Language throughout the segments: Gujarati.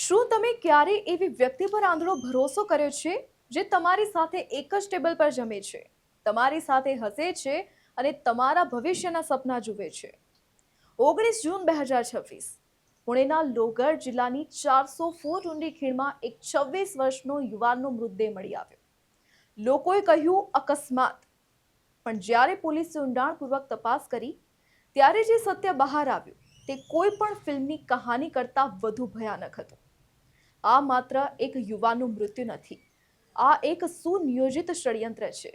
શું તમે ક્યારે એવી વ્યક્તિ પર આંધળો ભરોસો કર્યો છે જે તમારી સાથે એક જ ટેબલ પર જમે છે, તમારી સાથે હસે છે અને તમારા ભવિષ્યના સપના જુએ છે? 19 જૂન 2026 પુણેના લોગડ જિલ્લાની 400 ફૂટ ઊંડી ખીણમાં એક 26 વર્ષનો યુવાનનો મૃતદેહ મળી આવ્યો. લોકોએ કહ્યું અકસ્માત, પણ જ્યારે પોલીસે ઊંડાણપૂર્વક તપાસ કરી ત્યારે જે સત્ય બહાર આવ્યું તે કોઈ પણ ફિલ્મની કહાની કરતાં વધુ ભયાનક હતું. આ માત્ર એક યુવાનનું મૃત્યુ નથી, આ એક સુનિયોજિત ષડયંત્ર છે.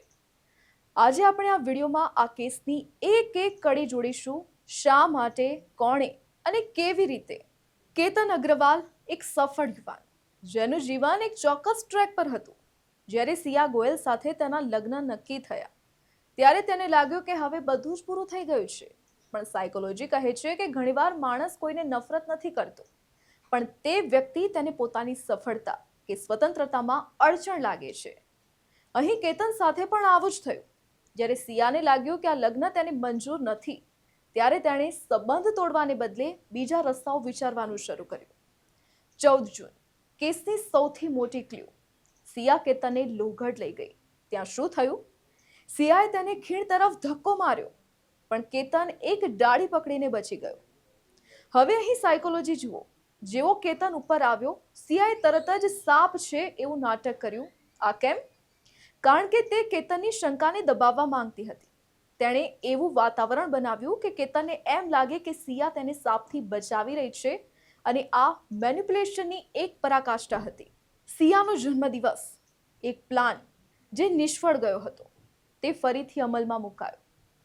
આજે આપણે આ વિડીયોમાં આ કેસની એક એક કડી જોડીશું. શા માટે, કોણે અને કેવી રીતે. કેતન અગ્રવાલ એક સફળ યુવાન જેનું જીવન એક ચોક્કસ ટ્રેક પર હતું. જ્યારે સિયા ગોયલ સાથે તેના લગ્ન નક્કી થયા ત્યારે તેને લાગ્યું કે હવે બધું જ પૂરું થઈ ગયું છે. પણ સાયકોલોજી કહે છે કે ઘણીવાર માણસ કોઈને નફરત નથી કરતો, પણ તે વ્યક્તિ તેને પોતાની સફળતા કે સ્વતંત્રતામાં અડચણ લાગે છે. અહીં કેતન સાથે પણ આવું જ થયું. જ્યારે સિયાને લાગ્યું કે આ લગ્ન તેને મંજૂર નથી ત્યારે તેણે સંબંધ તોડવાને બદલે બીજા રસ્તાઓ વિચારવાનું શરૂ કર્યું. 14 જૂન કેસની સૌથી મોટી ક્લ્યુ. સિયા કેતનને લોગડ લઈ ગઈ. ત્યાં શું થયું? સિયાએ તેને ખીણ તરફ ધક્કો માર્યો, પણ કેતન એક ડાળી પકડીને બચી ગયો. હવે અહીં સાયકોલોજી જુઓ. જેવો કેતન ઉપર આવ્યો, સિયાએ તરત જ સાપ છે એવું નાટક કર્યું. આ કેમ? કારણ કે તે કેતનની શંકાને દબાવવા માંગતી હતી. તેણે એવું વાતાવરણ બનાવ્યું કે કેતનને એમ લાગે કે સિયા તેને સાપથી બચાવી રહી છે, અને આ મેનિપ્યુલેશનની એક પરાકાષ્ઠા હતી. સિયાનો જન્મદિવસ, એક પ્લાન જે નિષ્ફળ ગયો હતો, તે ફરીથી અમલમાં મુકાયો.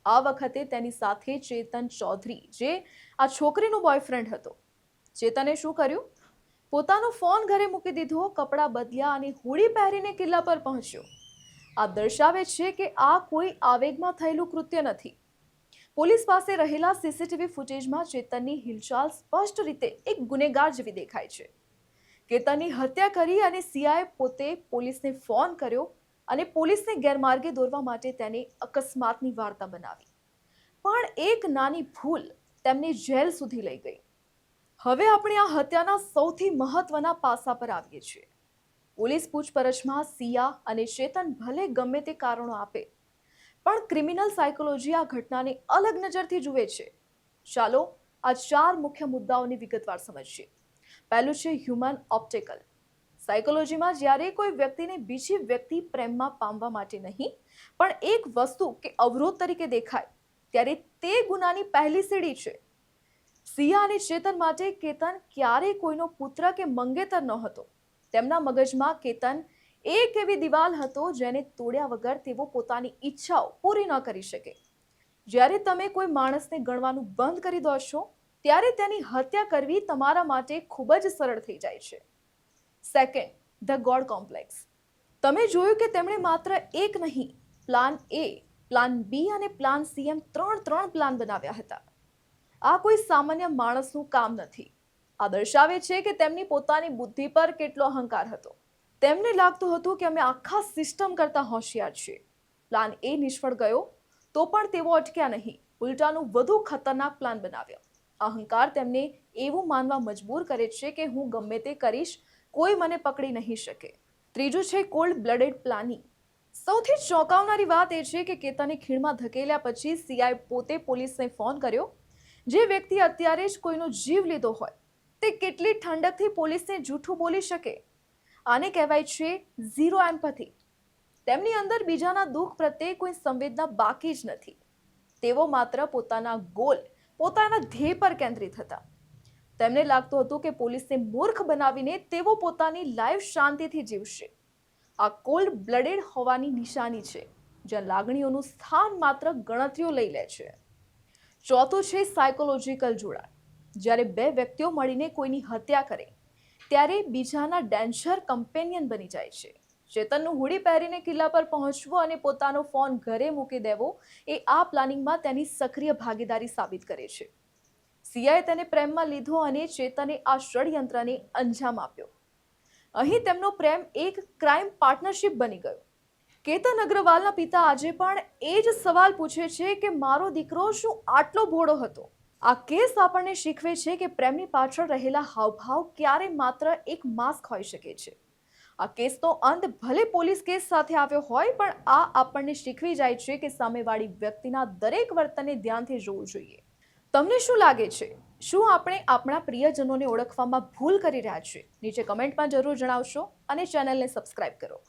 આ વખતે તેની સાથે ચેતન ચૌધરી, જે આ છોકરીનો બોયફ્રેન્ડ હતો. ચેતને શું કર્યું? પોતાનો ફોન ઘરે મૂકી દીધો, કપડાં બદલ્યા અને હુડી પહેરીને કિલ્લા પર પહોંચ્યો. આ દર્શાવે છે કે આ કોઈ આવેગમાં થયેલું કૃત્ય નથી. પોલીસ પાસે રહેલા સીસીટીવી ફૂટેજમાં ચેતનની હિલચાલ સ્પષ્ટ રીતે એક ગુનેગાર જેવી દેખાય છે. કેતનની હત્યા કરી અને સિયાએ પોતે પોલીસને ફોન કર્યો અને પોલીસને ગેરમાર્ગે દોરવા માટે તેને અકસ્માતની વાર્તા બનાવી. પણ એક નાની ભૂલ તેમને જેલ સુધી લઈ ગઈ. હવે આપણે આ હત્યાના સૌથી મહત્વના પાસા પર આવીએ છીએ. પોલીસ પૂછપરછમાં સિયા અને ચેતન ભલે ગમે તે કારણો આપે, પણ ક્રિમિનલ સાયકોલોજી આ ઘટનાને અલગ નજરથી જુએ છે. ચાલો આ 4 મુખ્ય મુદ્દાઓની વિગતવાર સમજીએ. પહેલું છે હ્યુમન ઓપ્ટિકલ. સાયકોલોજીમાં જ્યારે કોઈ વ્યક્તિને બીજી વ્યક્તિ પ્રેમમાં પામવા માટે નહીં, પણ એક વસ્તુ કે અવરોધ તરીકે દેખાય, ત્યારે તે ગુનાની પહેલી સીડી છે. સિયા અને ચેતન માટે કેતન ક્યારેય કોઈનો પુત્ર કે મંગેતર નહોતો. તેમના મગજમાં કેતન એક એવી દિવાલ હતો જેને તોડ્યા વગર તેઓ પોતાની ઈચ્છાઓ પૂરી ન કરી શકે. જ્યારે તમે કોઈ માણસને ગણવાનું બંધ કરી દો છો, ત્યારે તેની હત્યા કરવી તમારા માટે ખૂબ જ સરળ થઈ જાય છે. Second, the God complex. તમે જોયું કે તેમણે માત્ર એક નહીં, પ્લાન એ, પ્લાન બી અને પ્લાન સી એમ ત્રણ પ્લાન બનાવ્યા હતા. આ કોઈ સામાન્ય માણસનું કામ નથી. આ દર્શાવે છે કે તેમની પોતાની બુદ્ધિ પર કેટલો અહંકાર હતો. તેમને લાગતું હતું કે અમે આખા સિસ્ટમ કરતા હોશિયાર છીએ. પ્લાન એ નિષ્ફળ ગયો તો પણ તેઓ અટક્યા નહીં, ઉલટાનું વધુ ખતરનાક પ્લાન બનાવ્યો. અહંકાર તેમને એવું માનવા મજબૂર કરે છે કે હું ગમે તે કરીશ, કોઈ મને પકડી નહીં શકે. ત્રીજું છે કોલ્ડ બ્લડેડ પ્લાનિંગ. સૌથી ચોંકાવનારી વાત એ છે કે કેતને ખીણમાં ધકેલ્યા પછી સિયાએ પોતે પોલીસને ફોન કર્યો. જે વ્યક્તિ અત્યારે જ કોઈનો જીવ લીધો હોય, તે કેટલી ઠંડકથી પોલીસને જૂઠું બોલી શકે? આને કહેવાય છે ઝીરો એમ્પથી. તેમની અંદર બીજાના દુઃખ પ્રત્યે કોઈ સંવેદના બાકી જ નથી. તેઓ માત્ર પોતાના ગોલ, પોતાના ધ્યેય પર કેન્દ્રિત હતા. તેમને લાગતું હતું કે પોલીસને મૂર્ખ બનાવીને તેઓ પોતાની લાઈફ શાંતિથી જીવશે. આ કોલ્ડ બ્લડેડ હોવાની નિશાની છે, જ્યાં લાગણીઓનું સ્થાન માત્ર ગણતરીઓ લઈ લે છે. ચોથું છે સાયકોલોજીકલ જોડાણ. જ્યારે બે વ્યક્તિઓ મળીને કોઈની હત્યા કરે ત્યારે બીજાના ડેન્જર કમ્પેનિયન બની જાય છે. ચેતનનું હુડી પહેરીને કિલ્લા પર પહોંચવું અને પોતાનો ફોન ઘરે મૂકી દેવો એ આ પ્લાનિંગમાં તેની સક્રિય ભાગીદારી સાબિત કરે છે. સિયાએ તેને પ્રેમમાં લીધો અને ચેતને આ ષડયંત્રને અંજામ આપ્યો. અહીં તેમનો પ્રેમ એક ક્રાઇમ પાર્ટનરશિપ બની ગયો. કેતન અગ્રવાલના પિતા આજે પણ એ જ સવાલ પૂછે છે કે મારો દીકરો શું આટલો ભોળો હતો? આ કેસ આપણને શીખવે છે કે પ્રેમની પાછળ રહેલા હાવભાવ ક્યારે માત્ર એક માસ્ક હોઈ શકે છે. આ કેસનો અંત ભલે પોલીસ કેસ સાથે આવ્યો હોય, પણ આ આપણને શીખવી જાય છે કે સામેવાળી વ્યક્તિના દરેક વર્તનને ધ્યાનથી જોવું જોઈએ. તમને શું લાગે છે? શું આપણે આપણા પ્રિયજનોને ઓળખવામાં ભૂલ કરી રહ્યા છીએ? નીચે કમેન્ટમાં જરૂર જણાવશો અને ચેનલને સબસ્ક્રાઇબ કરો.